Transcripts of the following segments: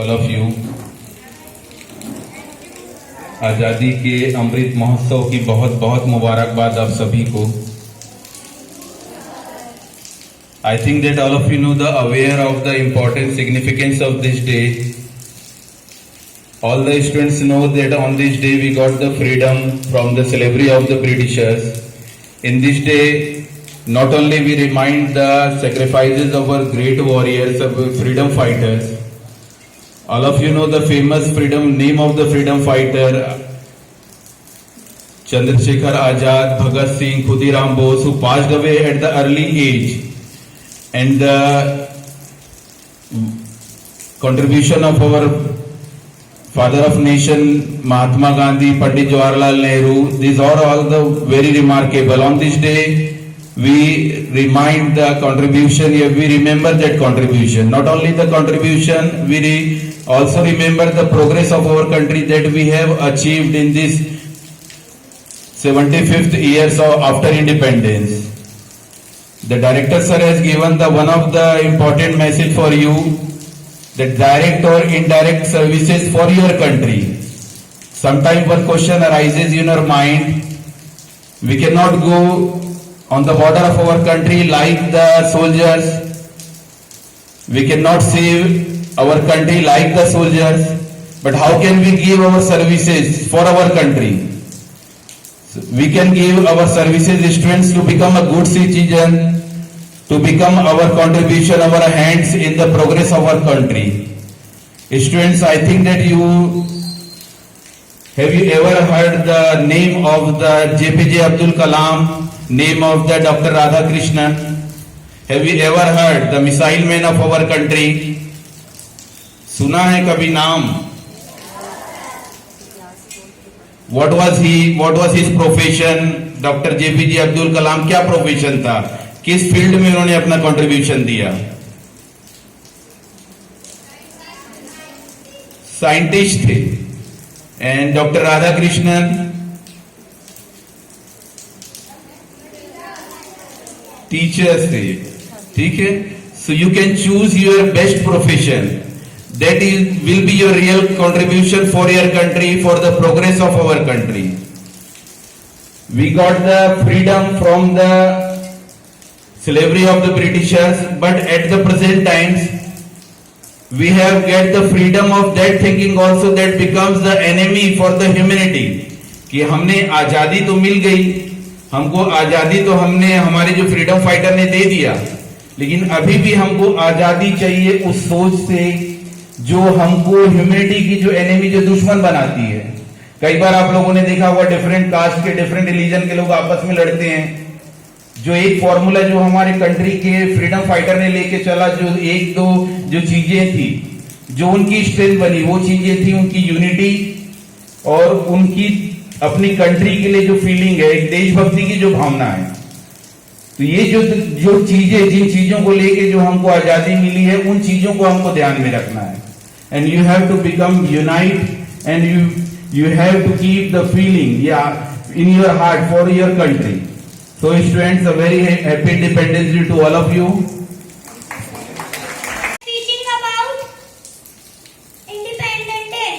All of you. आजादी के अमृत महोत्सव की बहुत बहुत मुबारकबाद आप सभी को। I think that all of you know the aware of the important significance of this day. All the students know that on this day we got the freedom from the slavery of the Britishers. In this day, not only we remind the sacrifices of our great warriors, of freedom fighters. All of you know the famous name of the freedom fighter, Chandrasekhar Azad, Bhagat Singh, Khudiram Bose, who passed away at the early age. And the contribution of our Father of Nation, Mahatma Gandhi, Pandit Jawaharlal Nehru, these are all the very remarkable. On this day, we remind the contribution, we remember that contribution. Not only the contribution, we also remember the progress of our country that we have achieved in this 75th years after independence. The director sir has given the one of the important message for you, the direct or indirect services for your country. Sometimes one question arises in our mind. We cannot go on the border of our country like the soldiers. We cannot save our country like the soldiers. But how can we give our services for our country? So we can give our services students to become a good citizen, to become our contribution, our hands in the progress of our country. Students, I think that have you ever heard the name of the JPJ Abdul Kalam, name of the Dr. Radhakrishnan? Have you ever heard the missile man of our country? सुना है कभी नाम? What was he? What was his profession? Dr. JPJ Abdul Kalam क्या profession था? किस field में उन्होंने अपना कंट्रीब्यूशन दिया? साइंटिस्ट थे। And doctor Radhakrishnan teachers थे। ठीक है, so you can choose your best profession, that is will be your real contribution for your country, for the progress of our country. We got the freedom from the slavery of the Britishers, but at the present times we have get the freedom of that thinking also that becomes the enemy for the humanity. कि हमने आजादी तो मिल गई, हमको आजादी तो हमने हमारे जो फ्रीडम फाइटर ने दे दिया, लेकिन अभी भी हमको आजादी चाहिए उस सोच से जो हमको ह्यूमैनिटी की जो एनिमी, जो दुश्मन बनाती है। कई बार आप लोगों ने देखा हुआ डिफरेंट कास्ट के, डिफरेंट रिलीजन के लोग आपस में लड़ते हैं। जो एक फॉर्मूला जो हमारे कंट्री के फ्रीडम फाइटर ने लेके चला, जो एक दो जो चीजें थी, जो उनकी स्ट्रेंथ बनी, वो चीजें थी उनकी यूनिटी और उनकी अपनी कंट्री के लिए जो फीलिंग है, एक देशभक्ति की जो भावना है। तो ये जो चीजें, जिन चीजों को लेके जो हमको आजादी मिली है, उन चीजों को हमको ध्यान में रखना है। And you have to become unite and you have to keep the feeling in your heart for your country. So students, a very happy Independence Day to all of you. Teaching about Independence Day.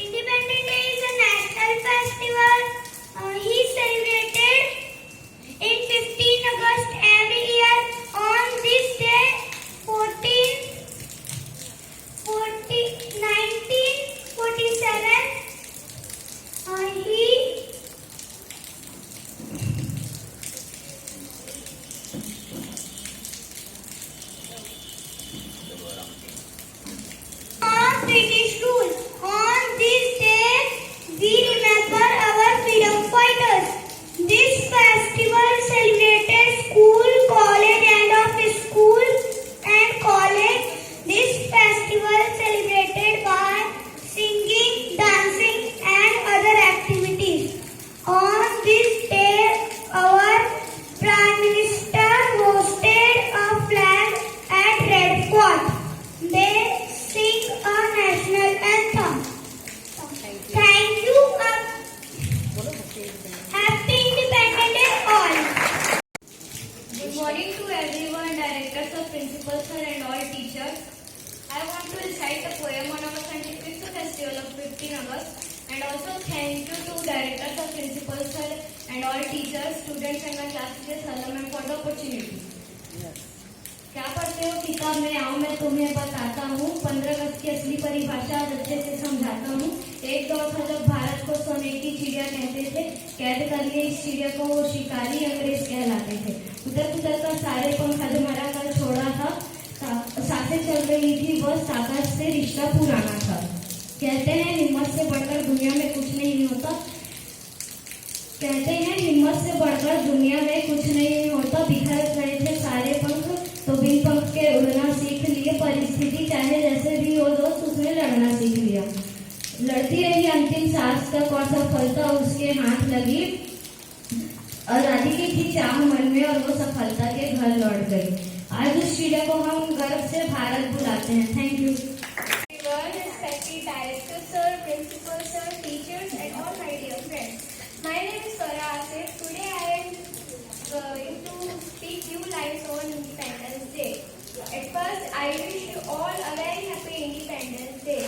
Independence Day is a national festival. He celebrated in 15 August every year. On this day, 1947, he कब मैं आऊँ मैं तुम्हें बताता हूँ। 15 अगस्त की असली परिभाषा आज अच्छे से समझाता हूँ। एक दौर था जब भारत को सोने की चिड़िया कहते थे। कैद कर लिए इस चिड़िया को वो शिकारी अंग्रेज कहलाते थे। उतर कर सारे पंख अधमरा कर छोड़ा था। सांसें चल रही थी, बस आकाश से रिश्ता पुराना था। कहते हैं हिम्मत से बढ़कर दुनिया में कुछ नहीं होता। कहते हैं हिम्मत से बढ़कर दुनिया में कुछ नहीं होता। बिखर गए थे सारे पंख तो बिन पंख के उड़ना सीख लिए। परिस्थिति चाहे जैसे भी हो दोस्त उसने लड़ना सीख लिया। लड़ती रही अंतिम सांस तक और सफलता उसके हाथ लगी। आजादी की थी चाह मन में और वो सफलता के घर लौट गई। आज उस चिड़िया को हम गर्व से भारत बुलाते हैं। Thank you. Respected director sir, principal sir, teachers and all my dear friends. My name is Farah Asif. Today I am going to speak few lines on Independence Day. At first, I wish you all a very happy Independence Day.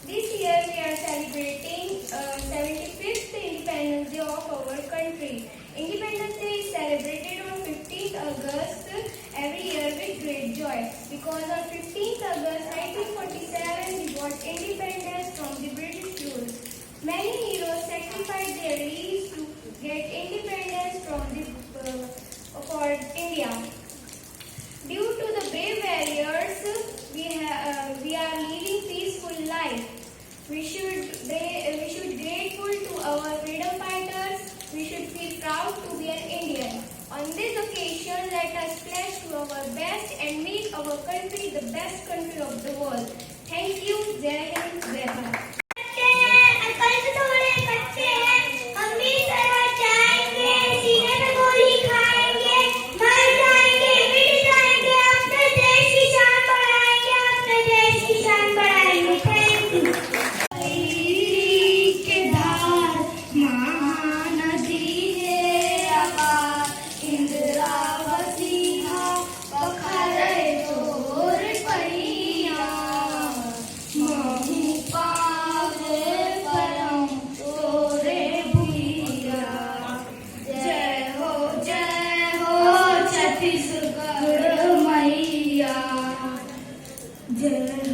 This year we are celebrating 75th Independence Day of our country. Independence Day is celebrated on 15th August every year with great joy because on 15th August 1947 we got independence from the British rule. Many heroes sacrificed their lives to get independence for India. Due to the brave warriors, we are living peaceful life. We should grateful to our freedom fighters. We should feel proud to be an Indian. On this occasion, let us pledge to our best and make our country the best country of the world. Thank you. Jai Hind, Jai Bharat. जय